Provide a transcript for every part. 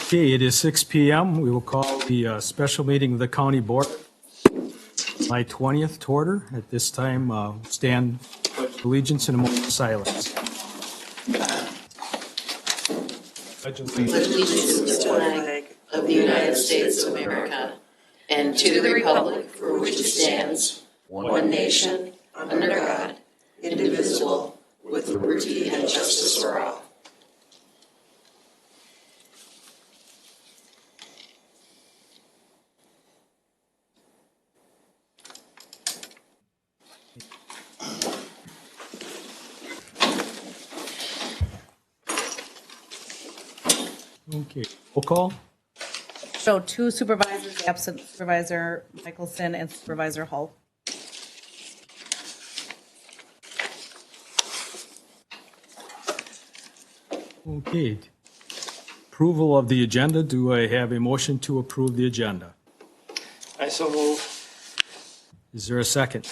Okay, it is 6 p.m. We will call the special meeting of the County Board, July 20th, to order. At this time, stand allegiance in a moment of silence. Allegiance to the flag of the United States of America and to the republic for which it stands, one nation, under God, indivisible, with liberty and justice for all. Okay, roll call. Show 2 supervisors absent, Supervisor Michelson and Supervisor Hull. Okay. Approval of the agenda. Do I have a motion to approve the agenda? I so move. Is there a second?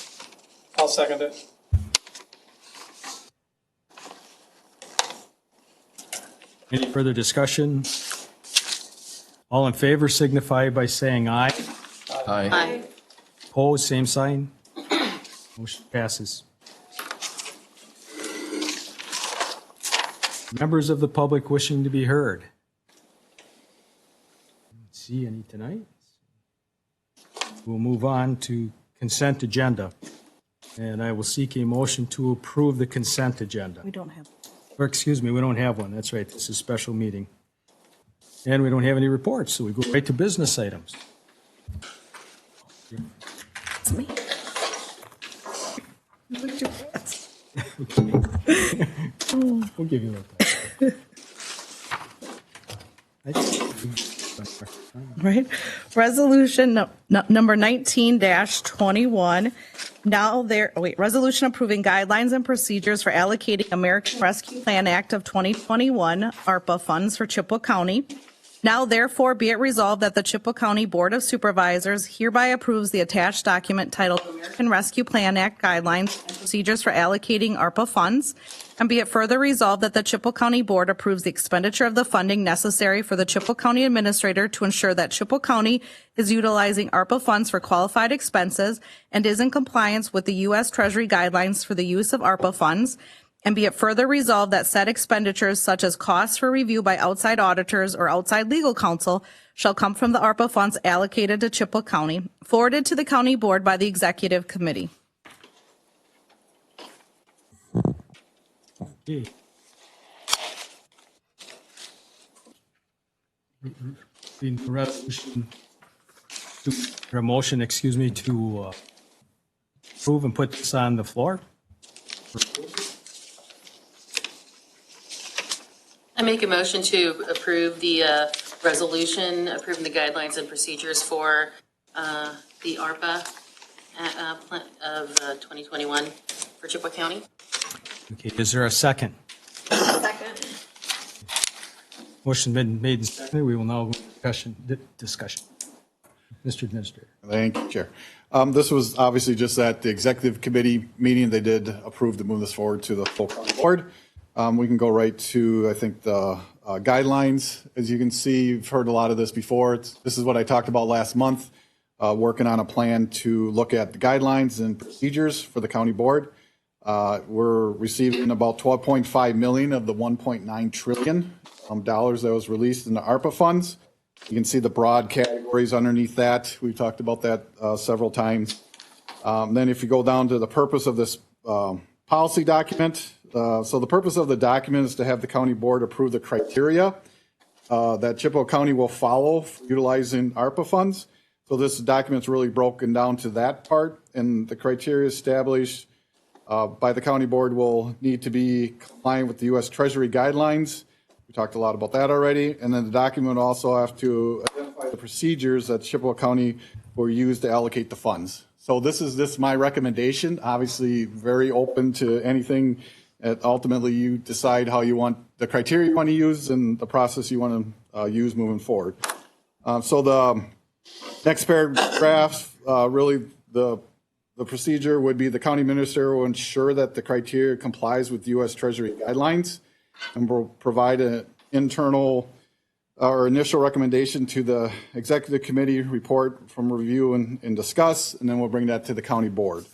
I'll second it. Any further discussion? All in favor signify by saying aye. Aye. Opposed, same sign. Motion passes. Members of the public wishing to be heard. Don't see any tonight. We'll move on to consent agenda. And I will seek a motion to approve the consent agenda. We don't have. Or excuse me, we don't have one. That's right. This is a special meeting. And we don't have any reports, so we go right to business items. It's me. Look your pants. We'll give you that. Right? Resolution number 19-21. Resolution approving guidelines and procedures for allocating American Rescue Plan Act of 2021 ARPA funds for Chippewa County. Now therefore be it resolved that the Chippewa County Board of Supervisors hereby approves the attached document titled American Rescue Plan Act Guidelines and Procedures for Allocating ARPA Funds. And be it further resolved that the Chippewa County Board approves the expenditure of the funding necessary for the Chippewa County Administrator to ensure that Chippewa County is utilizing ARPA funds for qualified expenses and is in compliance with the U.S. Treasury guidelines for the use of ARPA funds. And be it further resolved that said expenditures such as costs for review by outside auditors or outside legal counsel shall come from the ARPA funds allocated to Chippewa County, forwarded to the County Board by the Executive Committee. Okay. Resolution, or a motion, excuse me, to approve and put this on the floor. I make a motion to approve the resolution approving the guidelines and procedures for the ARPA plan of 2021 for Chippewa County. Okay, is there a second? Second. Motion been made and seconded. We will now go to discussion. Mr. Administrator. Thank you, Chair. This was obviously just at the executive committee meeting. They did approve to move this forward to the full board. We can go right to, I think, the guidelines. As you can see, you've heard a lot of this before. This is what I talked about last month, working on a plan to look at the guidelines and procedures for the county board. We're receiving about 12.5 million of the 1.9 trillion dollars that was released in the ARPA funds. You can see the broad categories underneath that. We've talked about that several times. Then if you go down to the purpose of this policy document, so the purpose of the document is to have the county board approve the criteria that Chippewa County will follow for utilizing ARPA funds. So this document's really broken down to that part, and the criteria established by the county board will need to be compliant with the U.S. Treasury guidelines. We talked a lot about that already. And then the document will also have to identify the procedures that Chippewa County will use to allocate the funds. So this is my recommendation. Obviously, very open to anything. Ultimately, you decide how you want the criteria you want to use and the process you want to use moving forward. So the next paragraph, really the procedure would be the county administrator will ensure that the criteria complies with U.S. Treasury guidelines and will provide an internal our initial recommendation to the executive committee report from review and discuss, and then we'll bring that to the county board.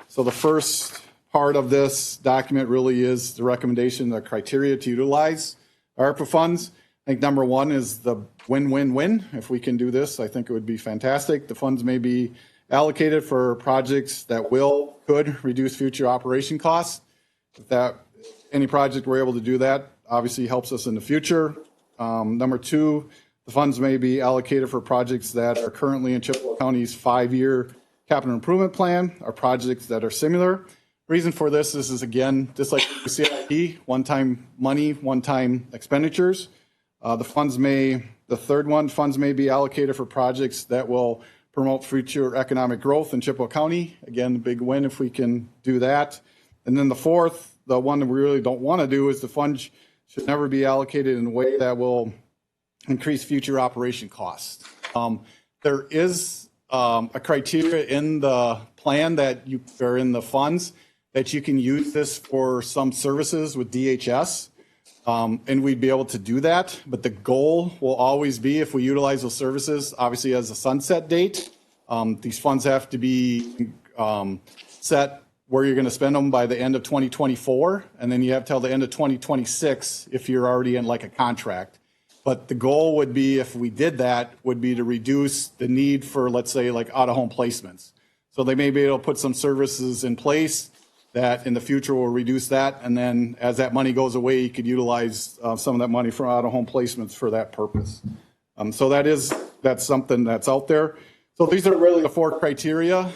So the first part of this document really is the recommendation, the criteria to utilize ARPA funds. I think number one is the win-win-win. If we can do this, I think it would be fantastic. The funds may be allocated for projects that could reduce future operation costs. If any project we're able to do that, obviously helps us in the future. Number two, the funds may be allocated for projects that are currently in Chippewa County's 5-year capital improvement plan, or projects that are similar. Reason for this is again, just like the CIP, one-time money, one-time expenditures. The third one, funds may be allocated for projects that will promote future economic growth in Chippewa County. Again, the big win if we can do that. And then the fourth, the one that we really don't want to do, is the funds should never be allocated in a way that will increase future operation costs. There is a criteria in the plan or in the funds that you can use this for some services with DHS. And we'd be able to do that, but the goal will always be, if we utilize those services, obviously as a sunset date, these funds have to be set where you're going to spend them by the end of 2024, and then you have till the end of 2026 if you're already in like a contract. But the goal would be, if we did that, would be to reduce the need for, let's say, like out-of-home placements. So they may be able to put some services in place that in the future will reduce that, and then as that money goes away, you could utilize some of that money for out-of-home placements for that purpose. So that's something that's out there. So these are really the four criteria.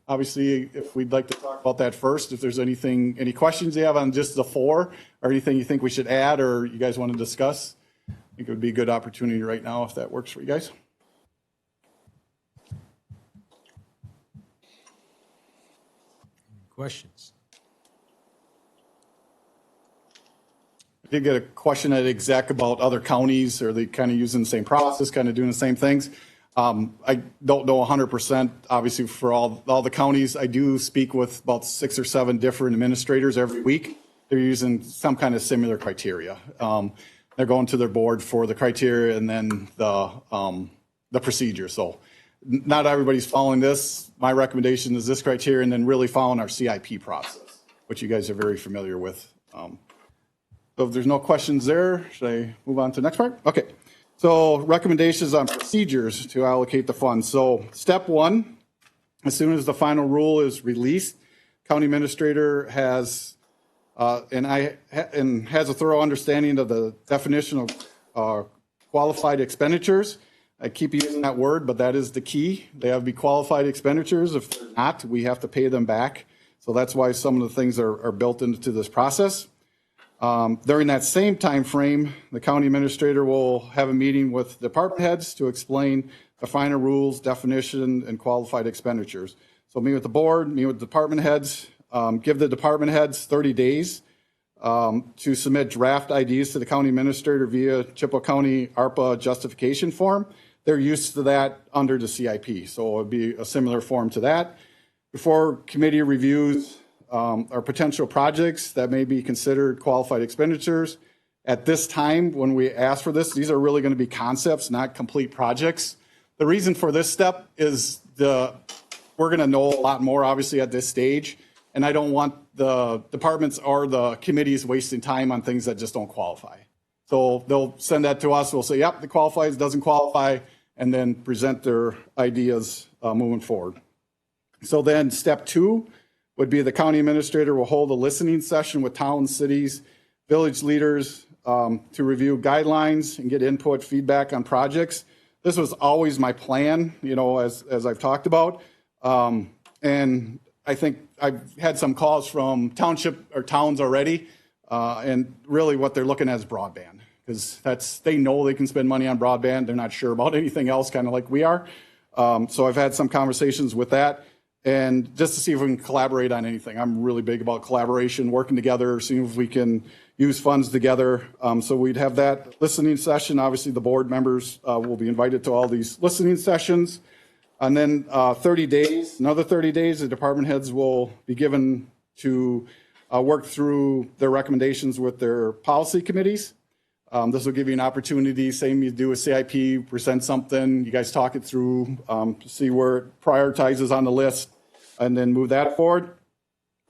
Obviously, if we'd like to talk about that first, if there's any questions you have on just the four, or anything you think we should add or you guys want to discuss, I think it would be a good opportunity right now if that works for you guys. Questions? I did get a question at exec about other counties. Are they kind of using the same process, kind of doing the same things? I don't know 100%, obviously, for all the counties. I do speak with about 6 or 7 different administrators every week. They're using some kind of similar criteria. They're going to their board for the criteria and then the procedure. So not everybody's following this. My recommendation is this criteria, and then really following our CIP process, which you guys are very familiar with. So if there's no questions there, should I move on to the next part? Okay. So recommendations on procedures to allocate the funds. So step one, as soon as the final rule is released, county administrator has has a thorough understanding of the definition of qualified expenditures. I keep using that word, but that is the key. They have to be qualified expenditures. If they're not, we have to pay them back. So that's why some of the things are built into this process. During that same time frame, the county administrator will have a meeting with department heads to explain the final rules, definition, and qualified expenditures. So meet with the board, meet with department heads, give the department heads 30 days to submit draft IDs to the county administrator via Chippewa County ARPA justification form. They're used to that under the CIP, so it would be a similar form to that. Before committee reviews or potential projects that may be considered qualified expenditures. At this time, when we ask for this, these are really going to be concepts, not complete projects. The reason for this step is we're going to know a lot more, obviously, at this stage, and I don't want the departments or the committees wasting time on things that just don't qualify. So they'll send that to us. We'll say, yep, it qualifies, doesn't qualify, and then present their ideas moving forward. So then step two would be the county administrator will hold a listening session with towns, cities, village leaders to review guidelines and get input, feedback on projects. This was always my plan, as I've talked about. And I think I've had some calls from township or towns already, and really what they're looking at is broadband, because they know they can spend money on broadband. They're not sure about anything else, kind of like we are. So I've had some conversations with that. And just to see if we can collaborate on anything. I'm really big about collaboration, working together, seeing if we can use funds together. So we'd have that listening session. Obviously, the board members will be invited to all these listening sessions. And then 30 days, another 30 days, the department heads will be given to work through their recommendations with their policy committees. This will give you an opportunity, same you do with CIP, present something, you guys talk it through, see where it prioritizes on the list, and then move that forward.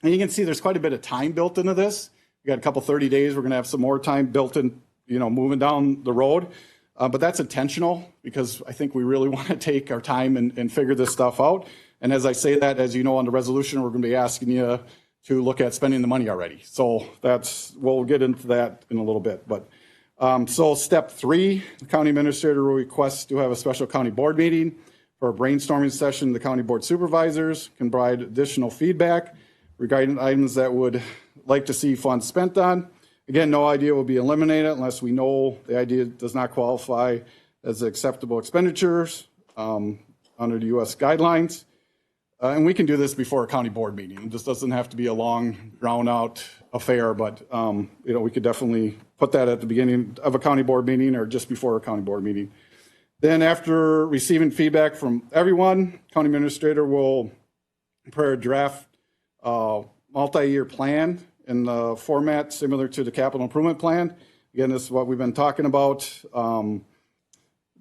And you can see there's quite a bit of time built into this. We got a couple 30 days. We're going to have some more time built in, moving down the road. But that's intentional because I think we really want to take our time and figure this stuff out. And as I say that, as you know, on the resolution, we're going to be asking you to look at spending the money already. So we'll get into that in a little bit. But so step 3, the county administrator will request to have a special county board meeting for a brainstorming session. The county board supervisors can provide additional feedback regarding items that would like to see funds spent on. Again, no idea will be eliminated unless we know the idea does not qualify as acceptable expenditures under the U.S. guidelines. And we can do this before a county board meeting. It just doesn't have to be a long, drawn-out affair, but we could definitely put that at the beginning of a county board meeting or just before a county board meeting. Then after receiving feedback from everyone, county administrator will prepare a draft multi-year plan in the format similar to the capital improvement plan. Again, this is what we've been talking about.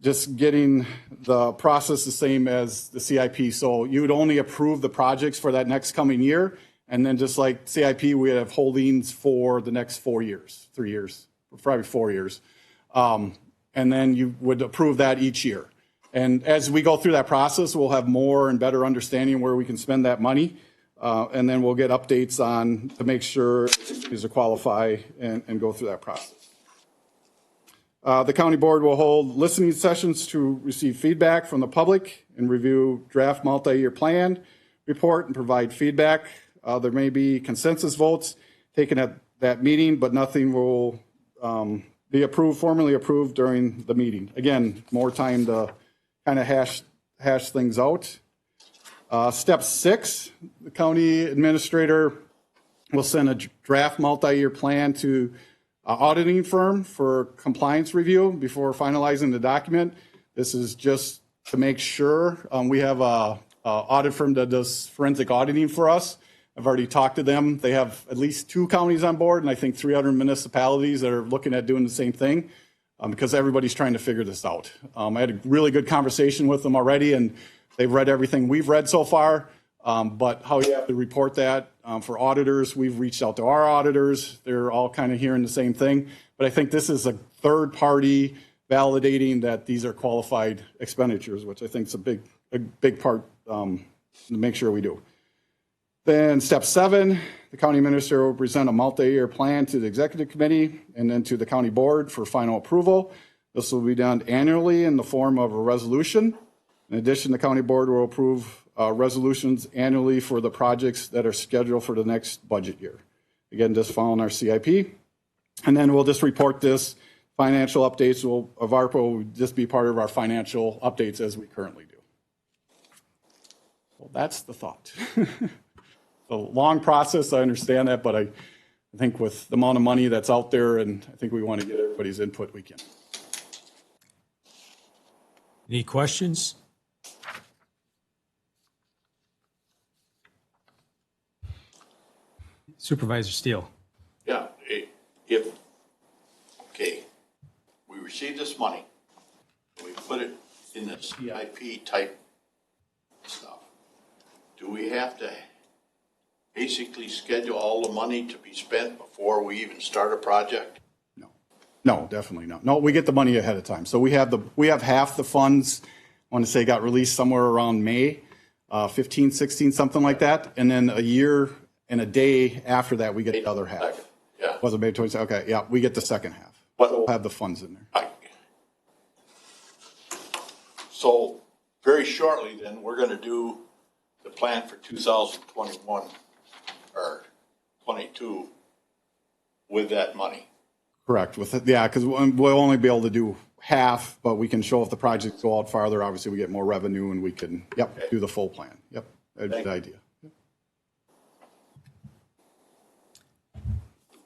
Just getting the process the same as the CIP. So you would only approve the projects for that next coming year. And then just like CIP, we have holdings for the next 4 years, 3 years, probably 4 years. And then you would approve that each year. And as we go through that process, we'll have more and better understanding where we can spend that money. And then we'll get updates on to make sure these are qualify and go through that process. The county board will hold listening sessions to receive feedback from the public and review draft multi-year plan report and provide feedback. There may be consensus votes taken at that meeting, but nothing will be formally approved during the meeting. Again, more time to kind of hash things out. Step 6, the county administrator will send a draft multi-year plan to auditing firm for compliance review before finalizing the document. This is just to make sure we have a audit firm that does forensic auditing for us. I've already talked to them. They have at least 2 counties on board and I think 300 municipalities that are looking at doing the same thing because everybody's trying to figure this out. I had a really good conversation with them already and they've read everything we've read so far. But how you have to report that for auditors, we've reached out to our auditors. They're all kind of hearing the same thing. But I think this is a third party validating that these are qualified expenditures, which I think is a big part to make sure we do. Then step 7, the county administrator will present a multi-year plan to the executive committee and then to the county board for final approval. This will be done annually in the form of a resolution. In addition, the county board will approve resolutions annually for the projects that are scheduled for the next budget year. Again, just following our CIP. And then we'll just report this. Financial updates of ARPA will just be part of our financial updates as we currently do. Well, that's the thought. A long process, I understand that, but I think with the amount of money that's out there, and I think we want to get everybody's input we can. Any questions? Supervisor Steele. Yeah, we receive this money, we put it in the CIP type stuff. Do we have to basically schedule all the money to be spent before we even start a project? No, definitely not. No, we get the money ahead of time. So we have half the funds, I want to say got released somewhere around May, 15, 16, something like that. And then a year and a day after that, we get the other half. Yeah. Was it May 20? Okay, yeah, we get the second half. But we'll have the funds in there. So very shortly then, we're going to do the plan for 2021 or 22 with that money. Correct. Because we'll only be able to do half, but we can show if the projects go out farther, obviously we get more revenue and we can, do the full plan. Yep, that's the idea.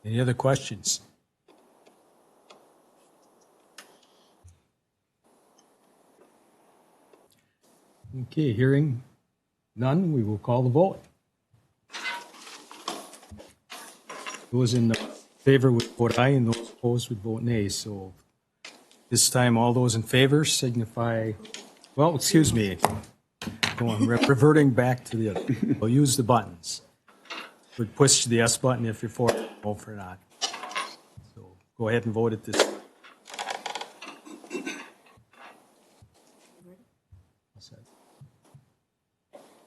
Any other questions? Okay, hearing none, we will call the vote. Who was in favor would vote aye and those opposed would vote nay. So this time, all those in favor signify, well, excuse me, reverting back to the other. We'll use the buttons. Would push the yes button if you're for it, no for not. So go ahead and vote at this.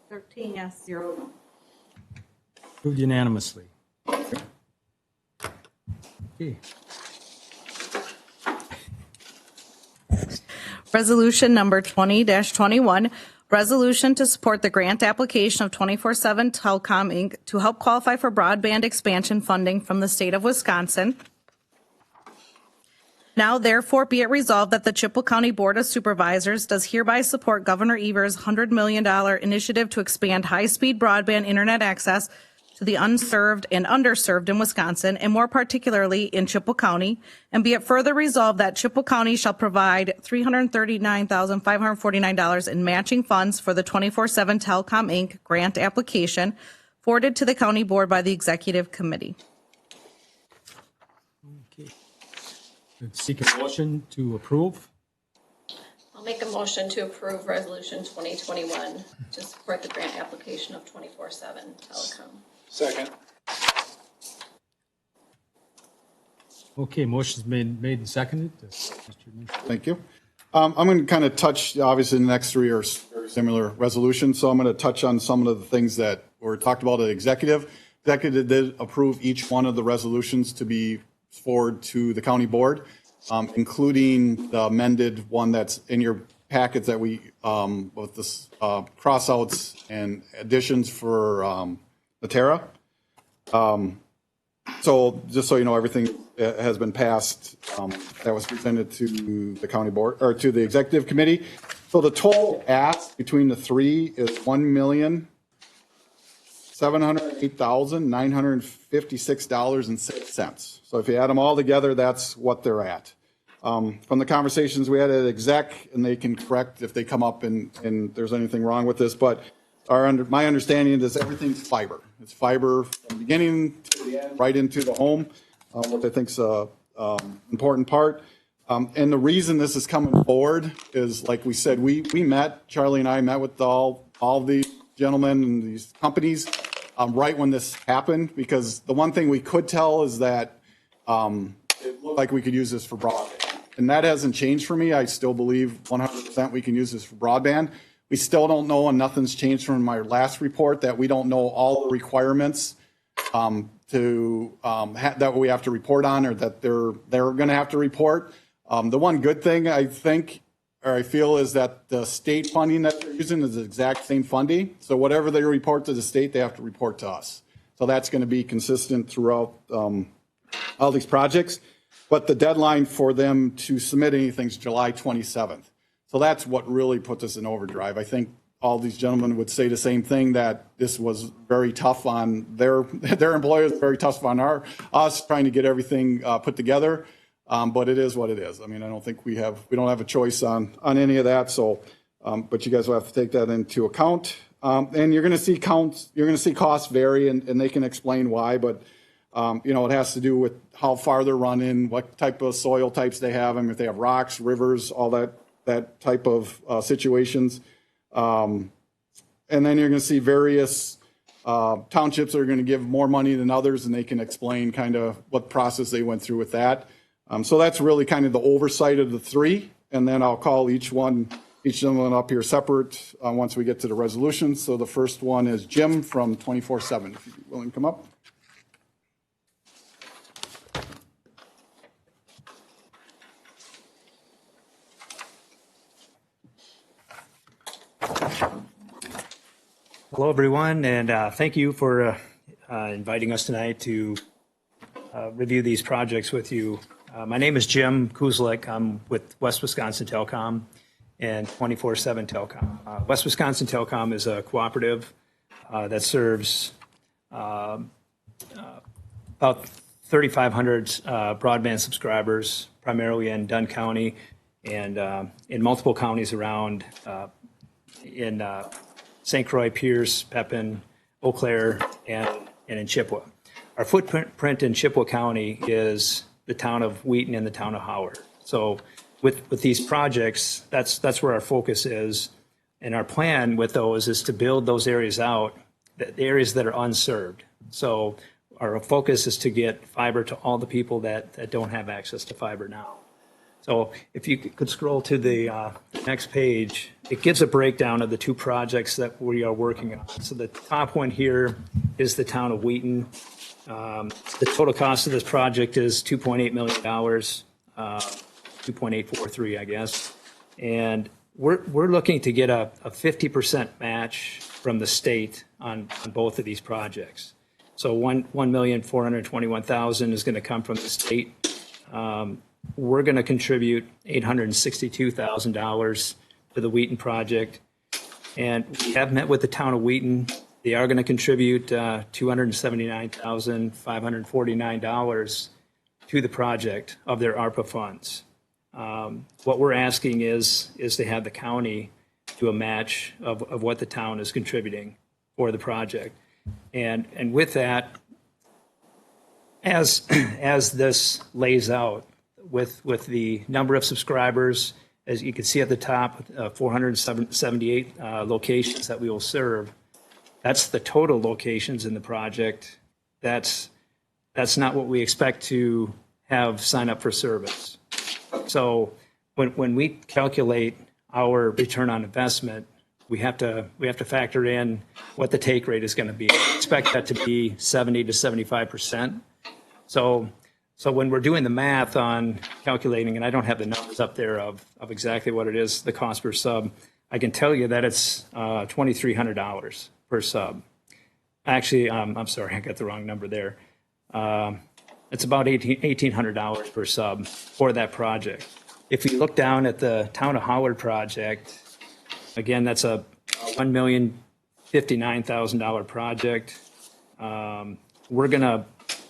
13 yes, 0 no. Approved unanimously. Okay. Resolution number 20-21, resolution to support the grant application of 24/7 Telecom, Inc. to help qualify for broadband expansion funding from the state of Wisconsin. Now therefore be it resolved that the Chippewa County Board of Supervisors does hereby support Governor Evers' $100 million initiative to expand high-speed broadband internet access to the unserved and underserved in Wisconsin, and more particularly in Chippewa County. And be it further resolved that Chippewa County shall provide $339,549 in matching funds for the 24/7 Telecom, Inc. grant application forwarded to the County Board by the Executive Committee. Okay. Seek a motion to approve. I'll make a motion to approve Resolution 2021 to support the grant application of 24/7 Telecom. Second. Okay, motion's made and seconded. Thank you. I'm going to kind of touch, obviously, the next three are very similar resolutions, so I'm going to touch on some of the things that were talked about at executive. Executive did approve each one of the resolutions to be forwarded to the county board, including the amended one that's in your packets that we, with this crossouts and additions for the Terra. So just so you know, everything has been passed that was presented to the county board or to the executive committee. So the total ask between the three is $1,708,956.06. So if you add them all together, that's what they're at. From the conversations we had at exec, and they can correct if they come up and there's anything wrong with this, but my understanding is everything's fiber. It's fiber from the beginning to the end, right into the home, which I think is an important part. And the reason this is coming forward is, like we said, we met, Charlie and I met with all these gentlemen and these companies right when this happened, because the one thing we could tell is that it looked like we could use this for broadband. And that hasn't changed for me. I still believe 100% we can use this for broadband. We still don't know, and nothing's changed from my last report, that we don't know all the requirements that we have to report on, or that they're going to have to report. The one good thing I think, or I feel, is that the state funding that they're using is the exact same funding. So whatever they report to the state, they have to report to us. So that's going to be consistent throughout all these projects. But the deadline for them to submit anything is July 27th. So that's what really puts us in overdrive. I think all these gentlemen would say the same thing, that this was very tough on their employers, very tough on us trying to get everything put together. But it is what it is. I mean, I don't think we don't have a choice on any of that. So, but you guys will have to take that into account. And you're going to see costs vary, and they can explain why. But it has to do with how far they're running, what type of soil types they have. I mean, if they have rocks, rivers, all that type of situations. And then you're going to see various townships that are going to give more money than others, and they can explain kind of what process they went through with that. So that's really kind of the oversight of the three. And then I'll call each gentleman up here separate once we get to the resolution. So the first one is Jim from 24/7. If you're willing to come up. Hello, everyone, and thank you for inviting us tonight to review these projects with you. My name is Jim Kuzlik. I'm with West Wisconsin Telecom and 24/7 Telecom. West Wisconsin Telecom is a cooperative that serves about 3,500 broadband subscribers, primarily in Dunn County and in multiple counties around in St. Croix, Pierce, Pepin, Eau Claire, and in Chippewa. our footprint in Chippewa County is the town of Wheaton and the town of Howard. So with these projects, that's where our focus is. And our plan with those is to build those areas out, the areas that are unserved. So our focus is to get fiber to all the people that don't have access to fiber now. So if you could scroll to the next page, it gives a breakdown of the two projects that we are working on. So the top one here is the town of Wheaton. The total cost of this project is $2.8 million, 2.843, I guess. And we're looking to get a 50% match from the state on both of these projects. So $1,421,000 is going to come from the state. We're going to contribute $862,000 to the Wheaton project. And we have met with the town of Wheaton. They are going to contribute $279,549 to the project of their ARPA funds. What we're asking is to have the county do a match of what the town is contributing for the project. And with that, as this lays out, with the number of subscribers, as you can see at the top, 478 locations that we will serve. That's the total locations in the project. That's not what we expect to have sign up for service. So when we calculate our return on investment, we have to factor in what the take rate is going to be. We expect that to be 70 to 75%. So when we're doing the math on calculating, and I don't have the numbers up there of exactly what it is, the cost per sub, I can tell you that it's $2,300 per sub. Actually, I'm sorry, I got the wrong number there. It's about $1,800 per sub for that project. If you look down at the Town of Howard project, again, that's a $1,059,000 project. We're going to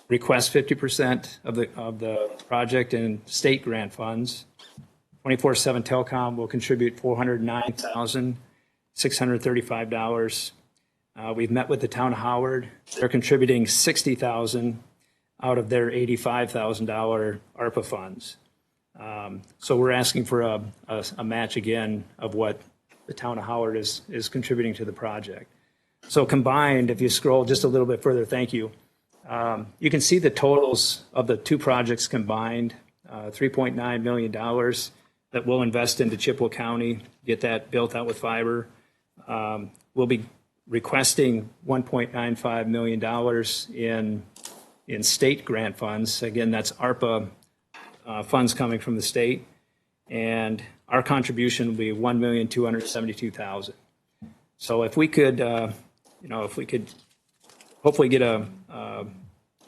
request 50% of the project in state grant funds. 24/7 Telecom will contribute $409,635. We've met with the town of Howard. They're contributing $60,000 out of their $85,000 ARPA funds. So we're asking for a match again of what the town of Howard is contributing to the project. So combined, if you scroll just a little bit further, thank you. You can see the totals of the two projects combined, $3.9 million that we'll invest into Chippewa County, get that built out with fiber. We'll be requesting $1.95 million in state grant funds. Again, that's ARPA funds coming from the state. And our contribution will be $1,272,000. So if we could, hopefully get a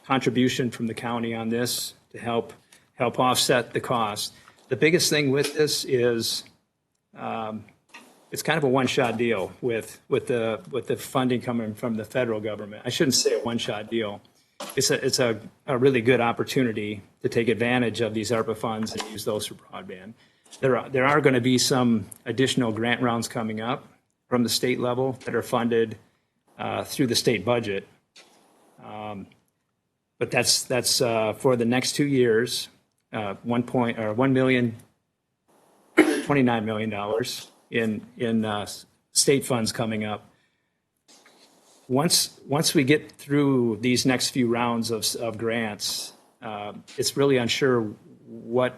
contribution from the county on this to help offset the cost. The biggest thing with this is it's kind of a one-shot deal with the funding coming from the federal government. I shouldn't say a one-shot deal. It's a really good opportunity to take advantage of these ARPA funds and use those for broadband. There are going to be some additional grant rounds coming up from the state level that are funded through the state budget. But that's for the next 2 years, $1,029 million in state funds coming up. Once we get through these next few rounds of grants, it's really unsure what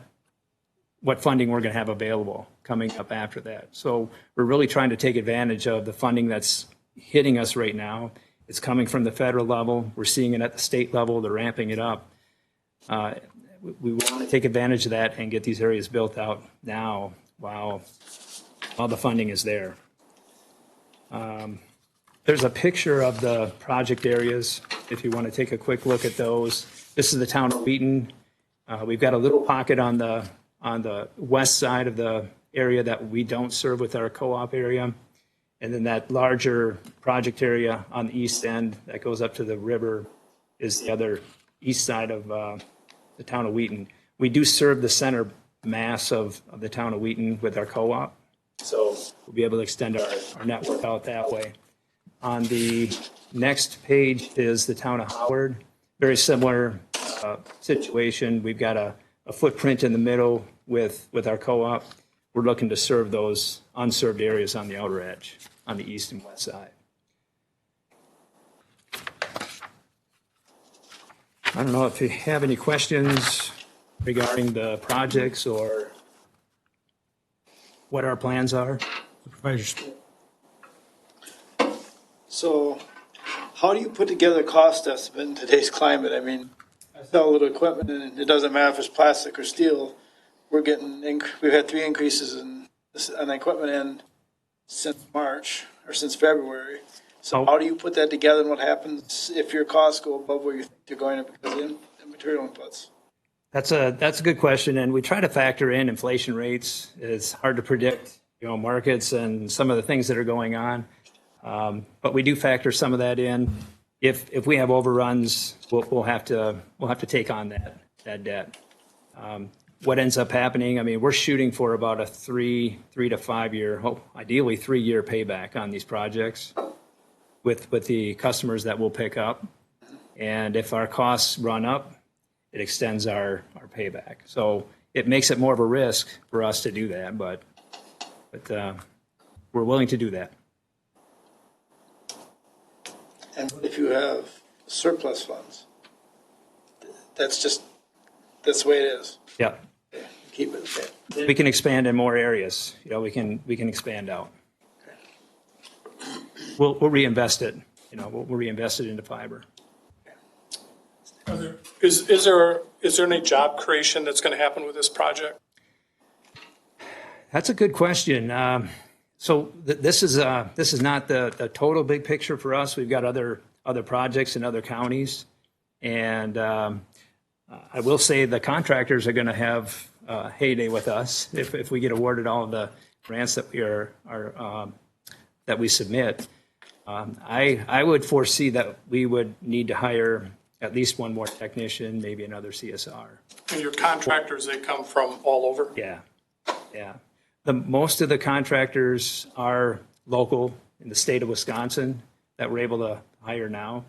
funding we're going to have available coming up after that. So we're really trying to take advantage of the funding that's hitting us right now. It's coming from the federal level. We're seeing it at the state level. They're ramping it up. We want to take advantage of that and get these areas built out now while the funding is there. There's a picture of the project areas if you want to take a quick look at those. This is the town of Wheaton. We've got a little pocket on the west side of the area that we don't serve with our co-op area. And then that larger project area on the east end that goes up to the river is the other east side of the town of Wheaton. We do serve the center mass of the town of Wheaton with our co-op. So we'll be able to extend our network out that way. On the next page is the town of Howard. very similar situation. We've got a footprint in the middle with our co-op. We're looking to serve those unserved areas on the outer edge, on the east and west side. I don't know if you have any questions regarding the projects or what our plans are. Supervisor Spit. So how do you put together a cost estimate in today's climate? I mean, I sell a little equipment and it doesn't matter if it's plastic or steel. We've had 3 increases on the equipment end since March or since February. So how do you put that together and what happens if your costs go above where you think they're going to because of the material inputs? That's a good question, and we try to factor in inflation rates. It's hard to predict, markets and some of the things that are going on, but we do factor some of that in. If we have overruns, we'll have to take on that debt. What ends up happening? I mean, we're shooting for about a 3 to 5 year, ideally 3-year payback on these projects with the customers that we'll pick up, and if our costs run up, it extends our payback. So it makes it more of a risk for us to do that, but we're willing to do that. And if you have surplus funds, that's the way it is. Yeah. Keep it. Okay. We can expand in more areas. We can expand out. We'll reinvest it. We'll reinvest it into fiber. Is there any job creation that's going to happen with this project? That's a good question. So this is not the total big picture for us. We've got other projects in other counties, and I will say the contractors are going to have a heyday with us if we get awarded all of the grants that we submit. I would foresee that we would need to hire at least one more technician, maybe another CSR. And your contractors, they come from all over? Yeah. Most of the contractors are local in the state of Wisconsin that we're able to hire now.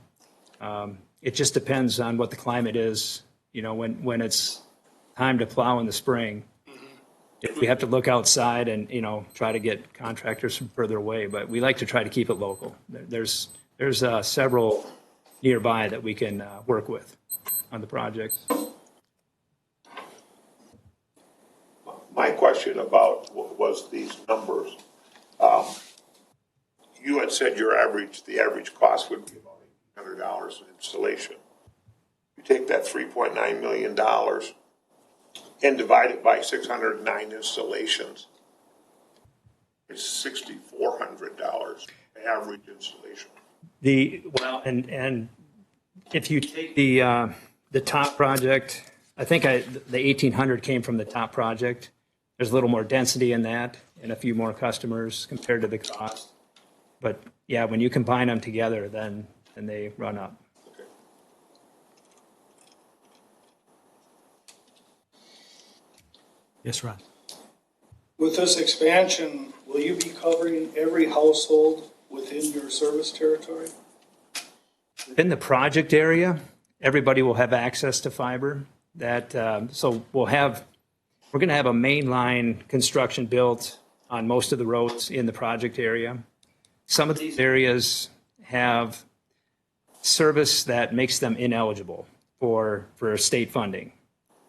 It just depends on what the climate is, when it's time to plow in the spring. If we have to look outside and, try to get contractors from further away, but we like to try to keep it local. There's several nearby that we can work with on the project. My question about was these numbers. You had said the average cost would be about $800 installation. You take that $3.9 million and divide it by 609 installations. It's $6,400 average installation. And if you take the top project, I think the 1,800 came from the top project. There's a little more density in that and a few more customers compared to the cost. But yeah, when you combine them together, then they run up. Okay. Yes, Ron. With this expansion, will you be covering every household within your service territory? In the project area, everybody will have access to fiber. So we're going to have a main line construction built on most of the roads in the project area. Some of these areas have service that makes them ineligible for state funding,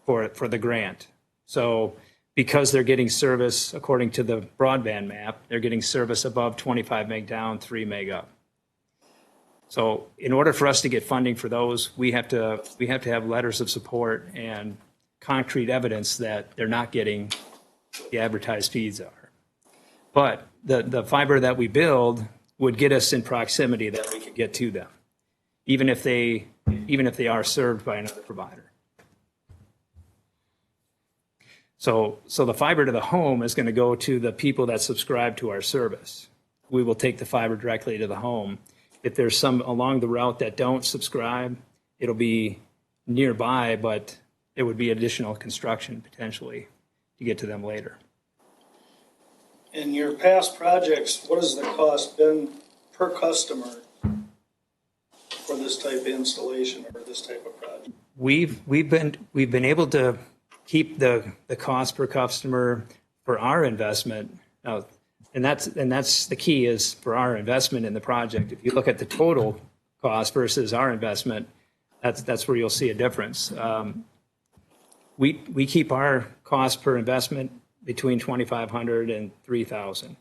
for the grant. So because they're getting service according to the broadband map, they're getting service above 25 meg down, 3 meg up. So in order for us to get funding for those, we have to have letters of support and concrete evidence that they're not getting what the advertised fees are. But the fiber that we build would get us in proximity that we could get to them, even if they are served by another provider. So the fiber to the home is going to go to the people that subscribe to our service. We will take the fiber directly to the home. If there's some along the route that don't subscribe, it'll be nearby, but it would be additional construction potentially to get to them later. In your past projects, what has the cost been per customer for this type of installation or this type of project? We've been able to keep the cost per customer for our investment. Now, and that's the key is for our investment in the project. If you look at the total cost versus our investment, that's where you'll see a difference. We keep our cost per investment between $2,500 and $3,000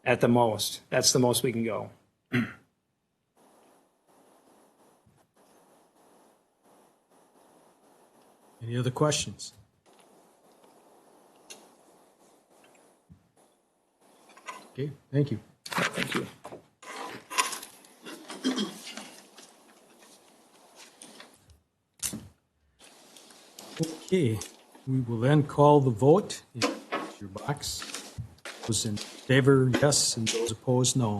at the most. That's the most we can go. Any other questions? Okay, thank you. Thank you. Okay, we will then call the vote in your box. Those in favor, yes, and those opposed, no.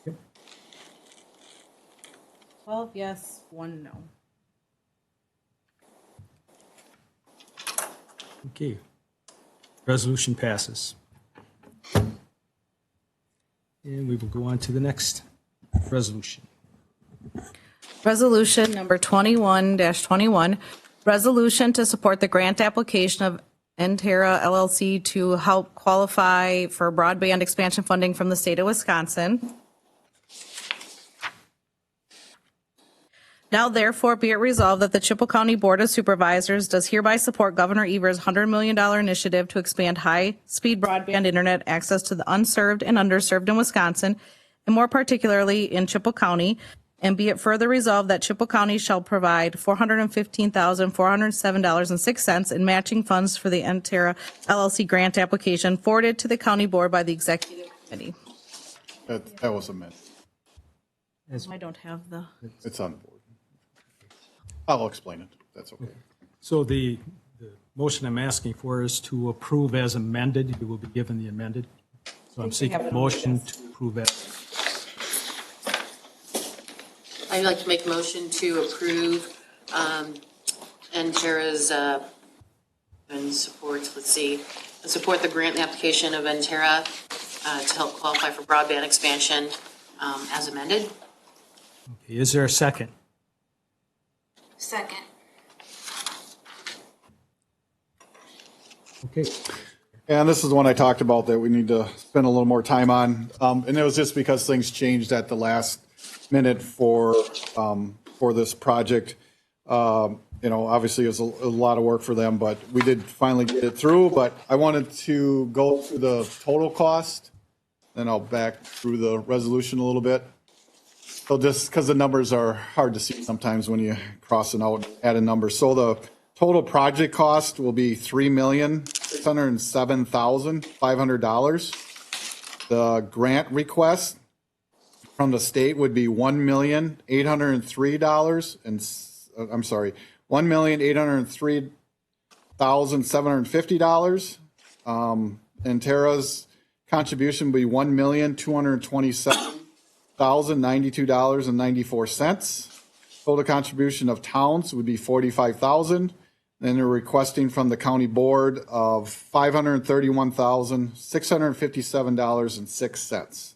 Yep. 12 yes, 1 no. Okay, resolution passes. And we will go on to the next resolution. Resolution number 21-21, resolution to support the grant application of Entera LLC to help qualify for broadband expansion funding from the state of Wisconsin. Now therefore be it resolved that the Chippewa County Board of Supervisors does hereby support Governor Evers' $100 million initiative to expand high-speed broadband internet access to the unserved and underserved in Wisconsin, and more particularly in Chippewa County. And be it further resolved that Chippewa County shall provide $415,407.06 in matching funds for the Entera LLC grant application forwarded to the county board by the executive committee. That was amended. I don't have the. It's on the board. I'll explain it. That's okay. So the motion I'm asking for is to approve as amended. You will be given the amended. So I'm seeking a motion to approve as. I'd like to make a motion to approve Entera's and support the grant application of Entera to help qualify for broadband expansion as amended. Okay, is there a second? Second. Okay. And this is the one I talked about that we need to spend a little more time on. And it was just because things changed at the last minute for this project. Obviously it was a lot of work for them, but we did finally get it through. But I wanted to go through the total cost, then I'll back through the resolution a little bit. So just because the numbers are hard to see sometimes when you cross and out, add a number. So the total project cost will be $3,607,500. The grant request from the state would be $1,803,750. Entera's contribution would be $1,227,092.94. Total contribution of towns would be $45,000. Then they're requesting from the county board of $531,657.06.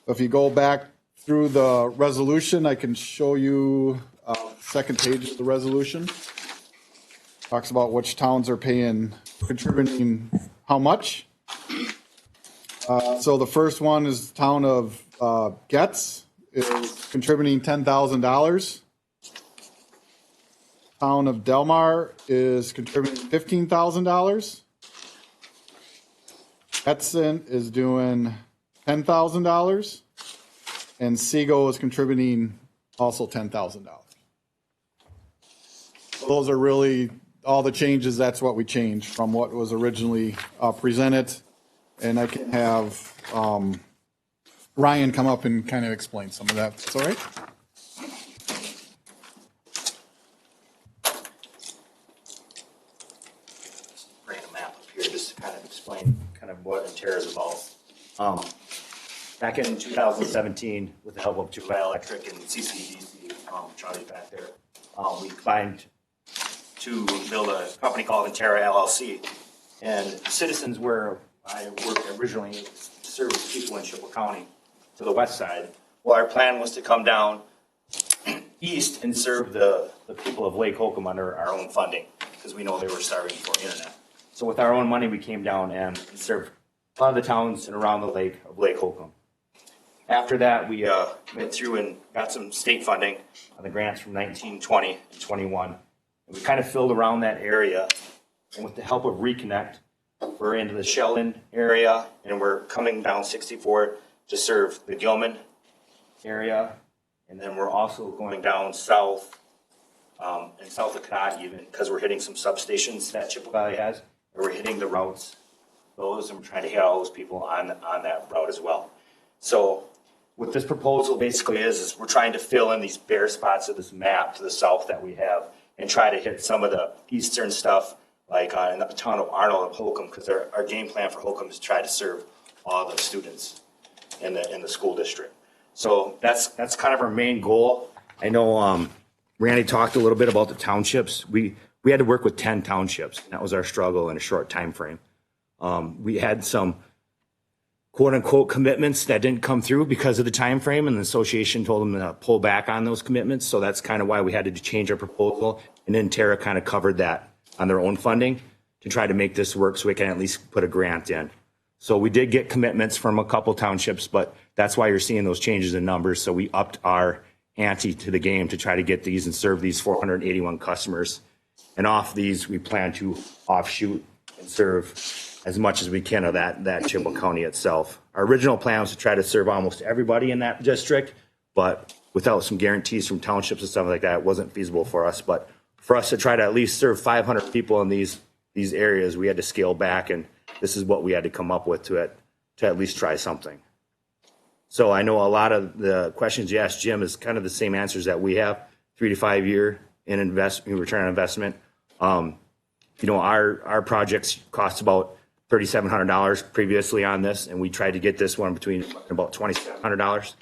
If you go back through the resolution, I can show you second page of the resolution. Talks about which towns are contributing how much. So the first one is the town of Getz is contributing $10,000. Town of Delmar is contributing $15,000. Edson is doing $10,000. And Seago is contributing also $10,000. Those are really all the changes. That's what we changed from what was originally presented. And I can have Ryan come up and kind of explain some of that. That's all right? Bring a map up here just to kind of explain kind of what Entera is about. back in 2017, with the help of Chippewa Electric and CCDC, Charlie's back there, we combined to build a company called Intera LLC. And Citizens, where I worked originally, served people in Chippewa County to the west side. Well, our plan was to come down east and serve the people of Lake Holcomb under our own funding, because we know they were starving for internet. So with our own money, we came down and served a lot of the towns and around the lake of Lake Holcomb. After that, we went through and got some state funding on the grants from 19, 20, and 21. And we kind of filled around that area. And with the help of Reconnect, we're into the Sheldon area, and we're coming down 64 to serve the Gilman area. And then we're also going down south, and south of Canot even, because we're hitting some substations that Chippewa Valley has. And we're hitting the routes, those, and we're trying to hit all those people on that route as well. So what this proposal basically is we're trying to fill in these bare spots of this map to the south that we have and try to hit some of the eastern stuff, like in the town of Arnold and Holcomb, because our game plan for Holcomb is to try to serve all the students in the school district. So that's kind of our main goal. I know Randy talked a little bit about the townships. We had to work with 10 townships. And that was our struggle in a short time frame. We had some quote unquote commitments that didn't come through because of the time frame, and the association told them to pull back on those commitments. So that's kind of why we had to change our proposal. And then Tara kind of covered that on their own funding to try to make this work so we can at least put a grant in. So we did get commitments from a couple townships, but that's why you're seeing those changes in numbers. So we upped our ante to the game to try to get these and serve these 481 customers. And off these, we plan to offshoot and serve as much as we can of that Chippewa County itself. Our original plan was to try to serve almost everybody in that district, but without some guarantees from townships and stuff like that, it wasn't feasible for us. But for us to try to at least serve 500 people in these areas, we had to scale back, and this is what we had to come up with to at least try something. So I know a lot of the questions you asked Jim is kind of the same answers that we have, 3 to 5 year in return on investment. Our projects cost about $3,700 previously on this, and we tried to get this one between about $2,700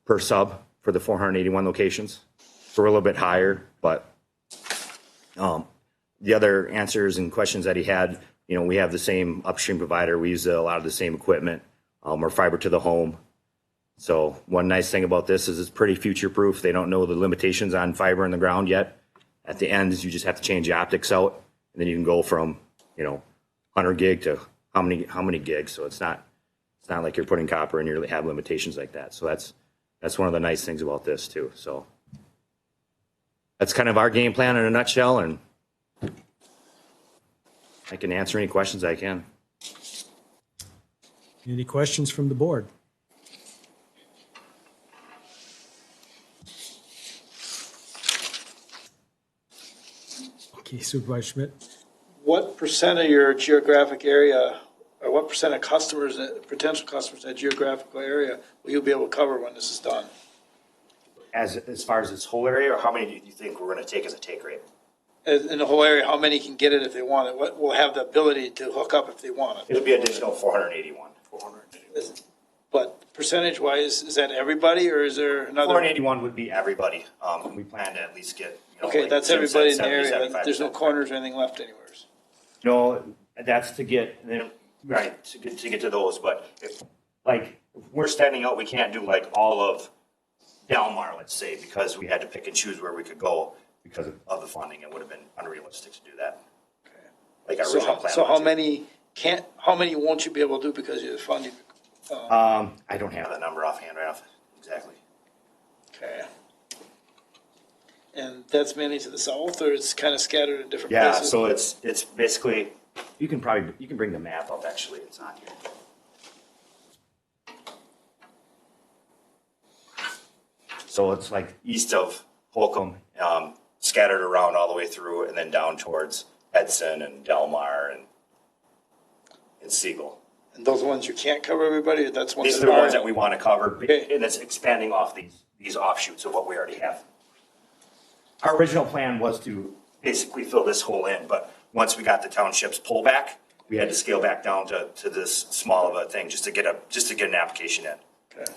per sub for the 481 locations. So we're a little bit higher, but the other answers and questions that he had, we have the same upstream provider. We use a lot of the same equipment. We're fiber to the home. So one nice thing about this is it's pretty future-proof. They don't know the limitations on fiber in the ground yet. At the end, you just have to change the optics out, and then you can go from 100 gig to how many gigs. So it's not like you're putting copper and you really have limitations like that. So that's one of the nice things about this too. So that's kind of our game plan in a nutshell, and I can answer any questions I can. Any questions from the board? Okay, Supervisor Schmidt. What percent of your geographic area, or what percent of customers, potential customers in that geographical area will you be able to cover when this is done? As far as this whole area, or how many do you think we're going to take as a take rate? In the whole area, how many can get it if they want it? What will have the ability to hook up if they want it? It'll be additional 481. But percentage-wise, is that everybody, or is there another? 481 would be everybody. We plan to at least get. Okay, like that's Jim said, everybody in the 70, area. There's no 75%. corners or anything left anywhere. No, that's to get to get to those. But if we're standing out, we can't do like all of Delmar, let's say, because we had to pick and choose where we could go because of the funding. It would have been unrealistic to do that. Okay. Like our original plan. So how many won't you be able to do because of the funding? I don't have that number offhand right off exactly. Okay. And that's mainly to the south, or it's kind of scattered in different Yeah, places? so it's basically you can bring the map up. Actually, it's on here. So it's like east of Holcomb, scattered around all the way through, and then down towards Edson and Delmar and Siegel. And those are ones you can't cover everybody, or that's ones These are that the are? ones that we want to cover, Okay. and it's expanding off these offshoots of what we already have. Our original plan was to basically fill this hole in, but once we got the township's pullback, we had to scale back down to this small of a thing just to get an application in. Okay.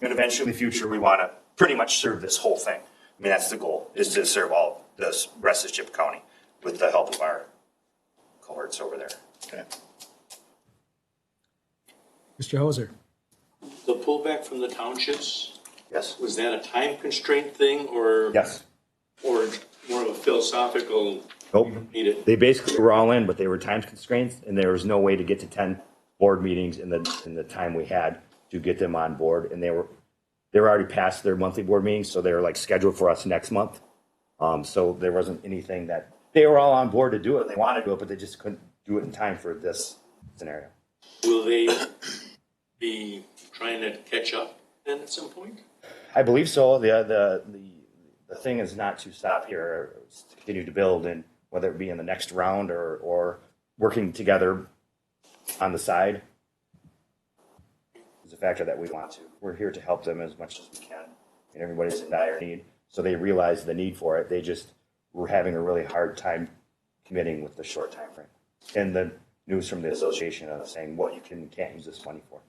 And eventually in the future, we want to pretty much serve this whole thing. I mean, that's the goal, is to serve all this rest of Chippewa County with the help of our cohorts over there. Okay. Mr. Hauser? The pullback from the townships, Yes. was that a time constraint thing or? Yes. Or more of a philosophical, Nope. need it? They basically were all in, but they were time constraints, and there was no way to get to 10 board meetings in the time we had to get them on board. And they were already past their monthly board meetings, so they were like scheduled for us next month. So there wasn't anything that, they were all on board to do it. They wanted to do it, but they just couldn't do it in time for this scenario. Will they be trying to catch up then at some point? I believe so. The thing is not to stop here, it's to continue to build, and whether it be in the next round or working together on the side is a factor that we want to. We're here to help them as much as we can, and everybody's in dire need. So they realize the need for it. They just were having a really hard time committing with the short time frame. And the news from the association saying what you can and can't use this money for.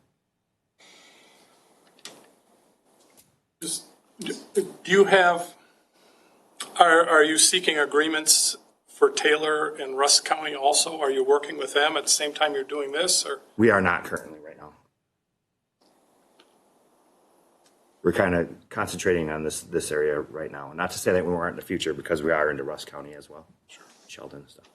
Do you have, are you seeking agreements for Taylor and Rusk County also? Are you working with them at the same time you're doing this, or? We are not currently right now. We're kind of concentrating on this area right now. Not to say that we weren't in the future, because we are into Rusk County as well. Sure. Sheldon and stuff.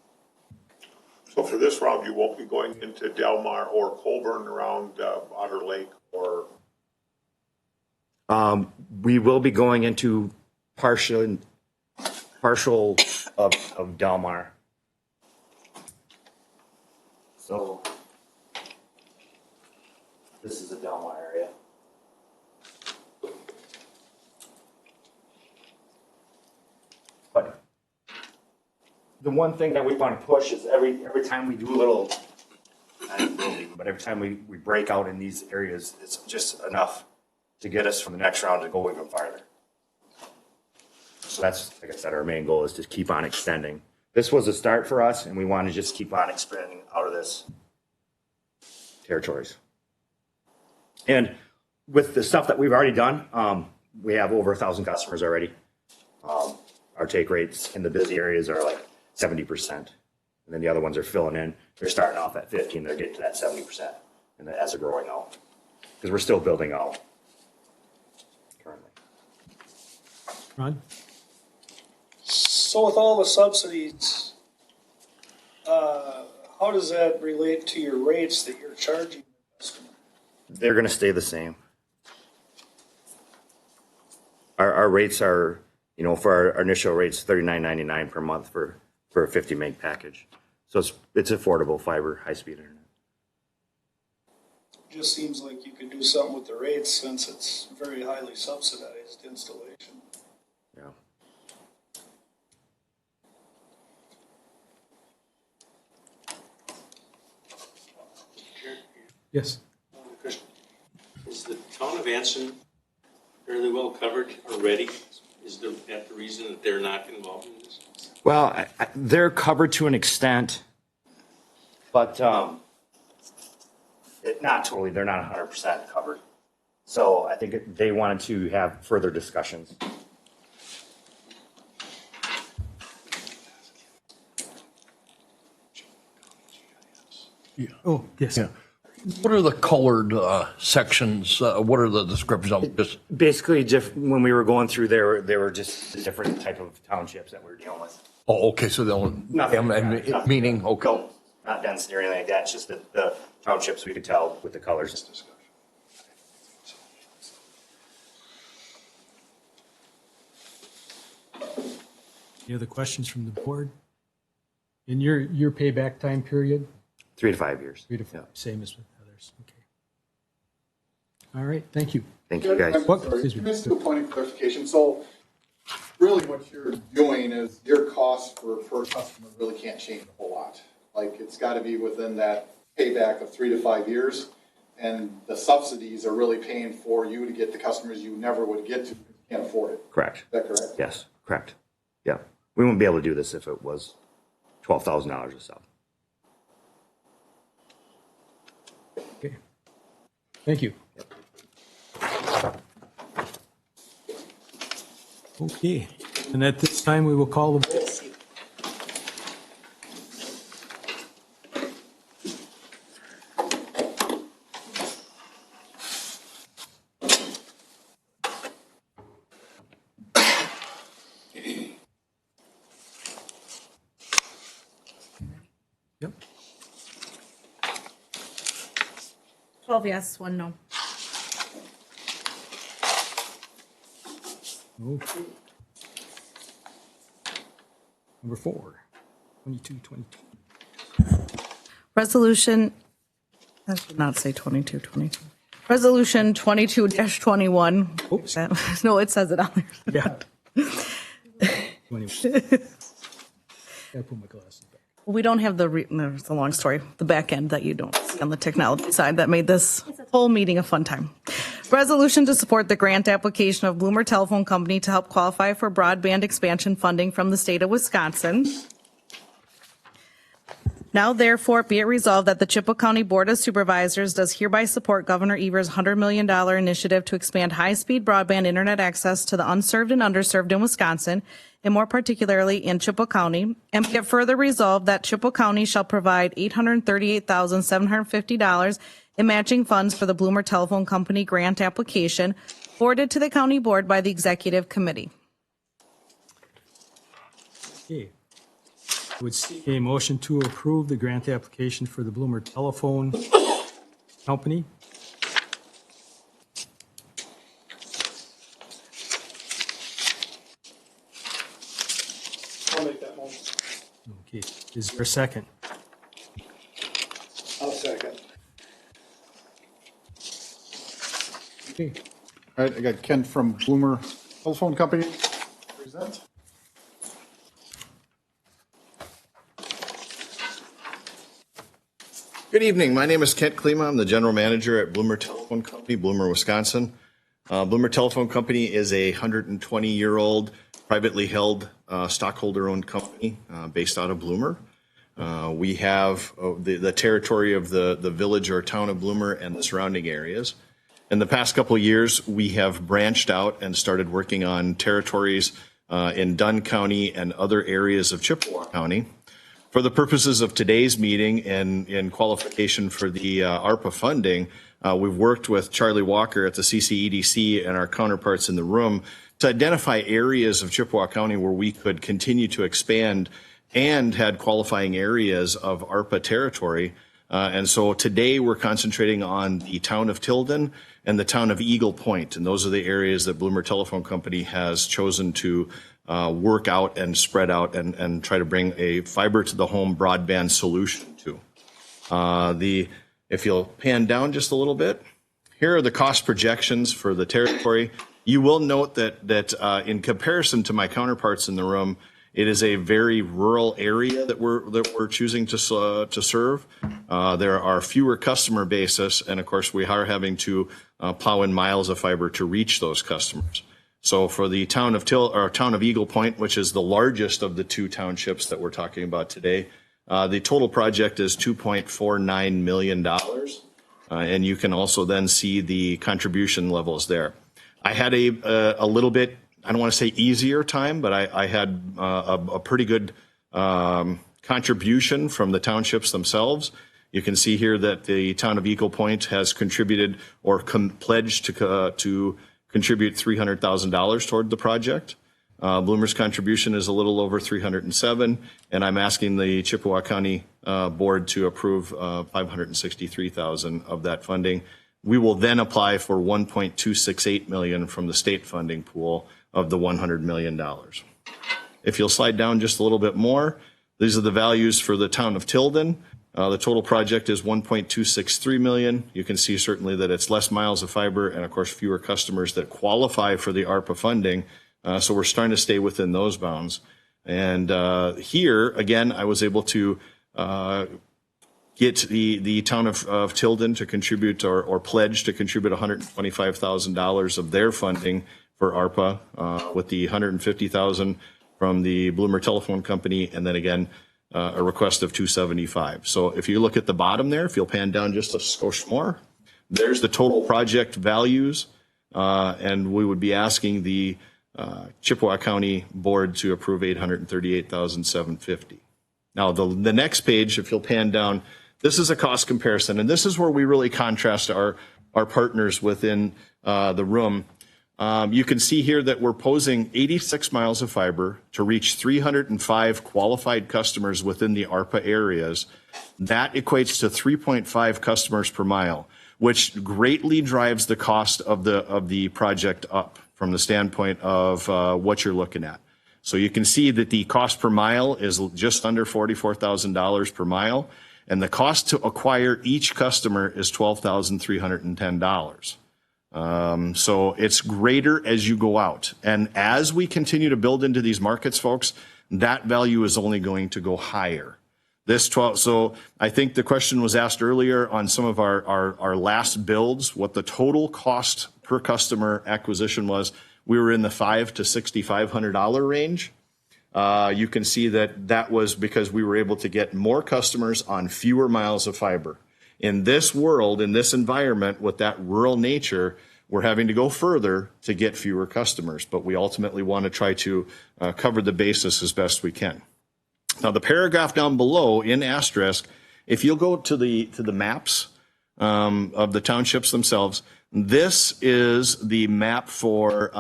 So for this round, you won't be going into Delmar or Colburn around Otter Lake or? We will be going into partial of Delmar. So this is the Delmar area. But the one thing that we want to push is every time we do a little, not really, but every time we break out in these areas, it's just enough to get us from the next round to go even farther. So that's, like I said, our main goal is to keep on extending. This was a start for us, and we want to just keep on expanding out of this territories. And with the stuff that we've already done, we have over 1,000 customers already. Our take rates in the busy areas are like 70%. And then the other ones are filling in. They're starting off at 50, and they're getting to that 70%. And as they're growing out, because we're still building out currently. Ron? So with all the subsidies, how does that relate to your rates that you're charging the customer? They're going to stay the same. Our rates are, for our initial rates, $39.99 per month for a 50 meg package. So it's affordable fiber, high-speed internet. Just seems like you could do something with the rates since it's very highly subsidized installation. Yeah. Yes. Is the town of Anson fairly well covered already? Is that the reason that they're not involved in this? Well, they're covered to an extent, but not totally. They're not 100% covered. So I think they wanted to have further discussions. Oh, yes. Yeah. What are the colored sections? What are the descriptions of this? Basically, when we were going through there were just different type of townships that we were dealing with. Oh, okay. So they'll, meaning, okay. No, not density or anything like that. It's just the townships we could tell with the colors. Any other questions from the board? In your payback time period? 3 to 5 years. 3 to 5, same as with others. Okay. All right, thank you. Thank you, guys. What? Excuse me. Just a point of clarification. So really what you're doing is your cost per customer really can't change a whole lot. Like it's got to be within that payback of 3 to 5 years. And the subsidies are really paying for you to get the customers you never would get to because you can't afford it. Correct. Is that correct? Yes, correct. Yeah. We wouldn't be able to do this if it was $12,000 a sub. Thank you. Okay, and at this time, we will call the vote. Yep. 12 yes, 1 no. Okay. Number 4, 2222. Resolution, that should not say 2222. Resolution 22-21. Oops. No, it says it on there. Yeah. 21. Gotta put my glasses back. We don't have no, it's a long story, the back end that you don't see on the technology side that made this whole meeting a fun time. Resolution to support the grant application of Bloomer Telephone Company to help qualify for broadband expansion funding from the state of Wisconsin. Now therefore be it resolved that the Chippewa County Board of Supervisors does hereby support Governor Evers' $100 million initiative to expand high-speed broadband internet access to the unserved and underserved in Wisconsin, and more particularly in Chippewa County, and be it further resolved that Chippewa County shall provide $838,750 in matching funds for the Bloomer Telephone Company grant application forwarded to the County Board by the Executive Committee. Okay. I would seek a motion to approve the grant application for the Bloomer Telephone Company. I'll make that motion. Okay, is there a second? I'll second. Okay, All right, I got Ken from Bloomer Telephone Company. Present. Good evening. My name is Kent Klima. I'm the general manager at Bloomer Telephone Company, Bloomer, Wisconsin. Bloomer Telephone Company is a 120-year-old privately held stockholder-owned company based out of Bloomer. We have the territory of the village or town of Bloomer and the surrounding areas. In the past couple of years, we have branched out and started working on territories in Dunn County and other areas of Chippewa County. For the purposes of today's meeting and in qualification for the ARPA funding, we've worked with Charlie Walker at the CCEDC and our counterparts in the room to identify areas of Chippewa County where we could continue to expand and had qualifying areas of ARPA territory. And so today we're concentrating on the town of Tilden and the town of Eagle Point. And those are the areas that Bloomer Telephone Company has chosen to work out and spread out and try to bring a fiber to the home broadband solution to. If you'll pan down just a little bit, here are the cost projections for the territory. You will note that in comparison to my counterparts in the room, it is a very rural area that we're choosing to serve. There are fewer customer bases, and of course, we are having to plow in miles of fiber to reach those customers. So for the town of Eagle Point, which is the largest of the two townships that we're talking about today, the total project is $2.49 million. And you can also then see the contribution levels there. I had a little bit, I don't want to say easier time, but I had a pretty good contribution from the townships themselves. You can see here that the town of Eagle Point has contributed or pledged to contribute $300,000 toward the project. Bloomer's contribution is a little over $307,000, and I'm asking the Chippewa County Board to approve $563,000 of that funding. We will then apply for $1.268 million from the state funding pool of the $100 million. If you'll slide down just a little bit more, these are the values for the town of Tilden. The total project is $1.263 million. You can see certainly that it's less miles of fiber and, of course, fewer customers that qualify for the ARPA funding. So we're starting to stay within those bounds. And here, again, I was able to get the town of Tilden to contribute or pledge to contribute $125,000 of their funding for ARPA with the $150,000 from the Bloomer Telephone Company, and then again, a request of $275,000. So if you look at the bottom there, if you'll pan down just a skosh more, there's the total project values, and we would be asking the Chippewa County Board to approve $838,750. Now, the next page, if you'll pan down, this is a cost comparison, and this is where we really contrast our partners within the room. You can see here that we're posing 86 miles of fiber to reach 305 qualified customers within the ARPA areas. That equates to 3.5 customers per mile, which greatly drives the cost of the project up from the standpoint of what you're looking at. So you can see that the cost per mile is just under $44,000 per mile, and the cost to acquire each customer is $12,310. So it's greater as you go out. And as we continue to build into these markets, folks, that value is only going to go higher. So I think the question was asked earlier on some of our last builds, what the total cost per customer acquisition was. We were in the $500 to $6,500 range. You can see that was because we were able to get more customers on fewer miles of fiber. In this world, in this environment, with that rural nature, we're having to go further to get fewer customers, but we ultimately want to try to cover the basis as best we can. Now, the paragraph down below in asterisk, if you'll go to the maps of the townships themselves, this is the map for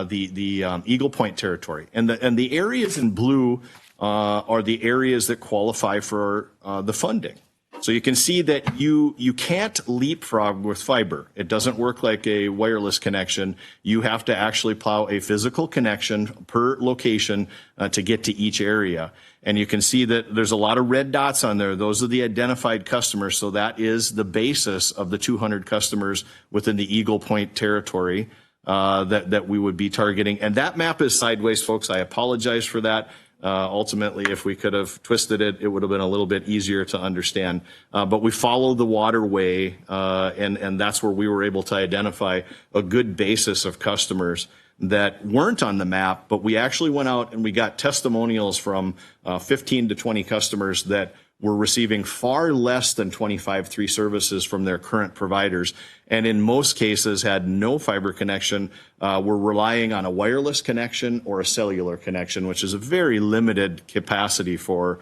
the Eagle Point territory, and the areas in blue are the areas that qualify for the funding. So you can see that you can't leapfrog with fiber. It doesn't work like a wireless connection. You have to actually plow a physical connection per location to get to each area. And you can see that there's a lot of red dots on there. Those are the identified customers. So that is the basis of the 200 customers within the Eagle Point territory that we would be targeting. And that map is sideways, folks. I apologize for that. Ultimately, if we could have twisted it, it would have been a little bit easier to understand. But we follow the waterway, and that's where we were able to identify a good basis of customers that weren't on the map, but we actually went out and we got testimonials from 15 to 20 customers that were receiving far less than 25/3 services from their current providers, and in most cases had no fiber connection, were relying on a wireless connection or a cellular connection, which is a very limited capacity for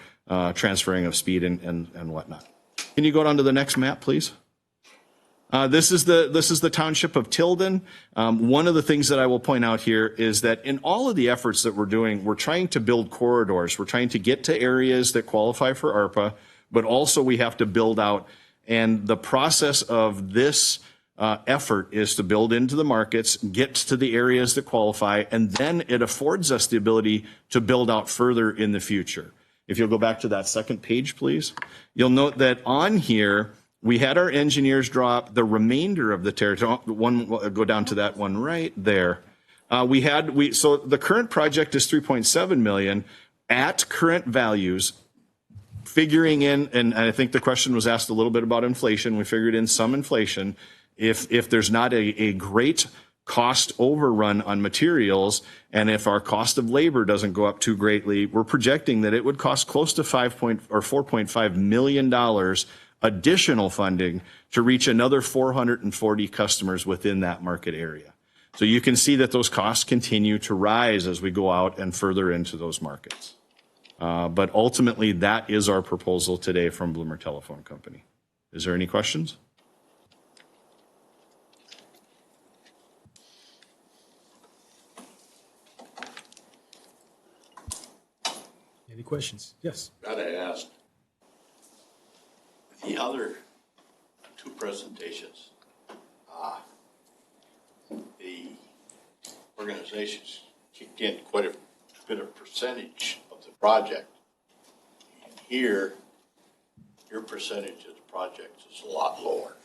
transferring of speed and whatnot. Can you go down to the next map, please? This is the township of Tilden. One of the things that I will point out here is that in all of the efforts that we're doing, we're trying to build corridors. We're trying to get to areas that qualify for ARPA, but also we have to build out. And the process of this effort is to build into the markets, get to the areas that qualify, and then it affords us the ability to build out further in the future. If you'll go back to that second page, please, you'll note that on here, we had our engineers drop the remainder of the territory. Go down to that one right there. So the current project is $3.7 million at current values, figuring in, and I think the question was asked a little bit about inflation. We figured in some inflation. If there's not a great cost overrun on materials, and if our cost of labor doesn't go up too greatly, we're projecting that it would cost close to $4.5 million additional funding to reach another 440 customers within that market area. So you can see that those costs continue to rise as we go out and further into those markets. But ultimately, that is our proposal today from Bloomer Telephone Company. Is there any questions? Any questions? Yes. Gotta ask. The other two presentations, the organizations kicked in quite a bit of percentage of the project. And here, your percentage of the project is a lot lower.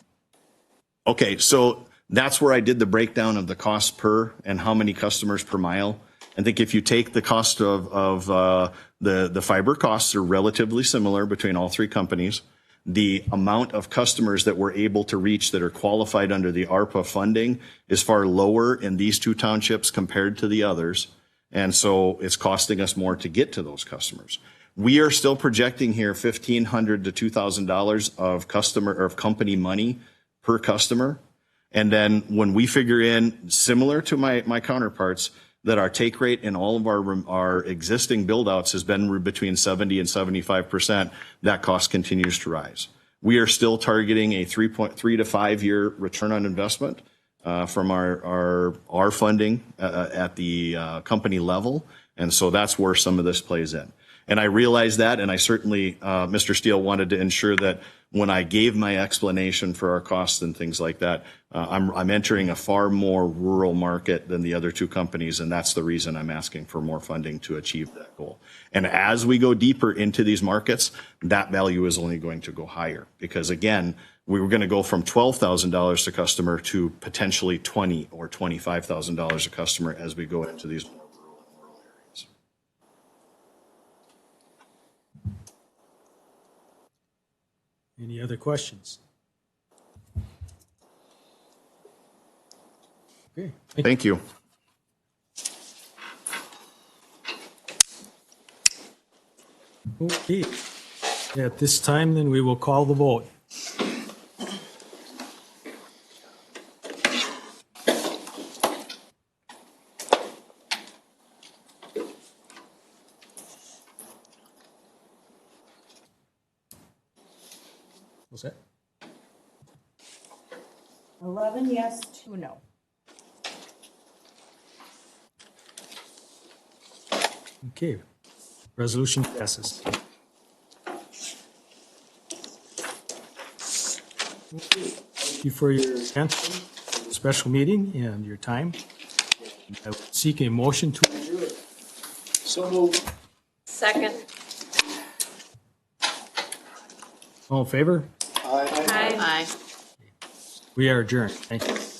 Okay, so that's where I did the breakdown of the cost per and how many customers per mile. I think if you take the cost of the fiber costs are relatively similar between all three companies. The amount of customers that we're able to reach that are qualified under the ARPA funding is far lower in these two townships compared to the others. And so it's costing us more to get to those customers. We are still projecting here $1,500 to $2,000 of customer or of company money per customer. And then when we figure in, similar to my counterparts, that our take rate in all of our existing build-outs has been between 70 and 75%, that cost continues to rise. We are still targeting a 3 to 5 year return on investment from our funding at the company level. And so that's where some of this plays in. And I realize that, and I certainly, Mr. Steele wanted to ensure that when I gave my explanation for our costs and things like that, I'm entering a far more rural market than the other two companies, and that's the reason I'm asking for more funding to achieve that goal. And as we go deeper into these markets, that value is only going to go higher, because again, we were going to go from $12,000 a customer to potentially $20,000 or $25,000 a customer as we go into these more rural areas. Any other questions? Okay. Thank you. Okay. At this time, then, we will call the vote. What's that? 11 yes, 2 no. Okay. Resolution passes. Thank you for your attention, special meeting, and your time. I would seek a motion to adjourn. So moved. Second. All in favor? Aye. Aye. We are adjourned. Thank you.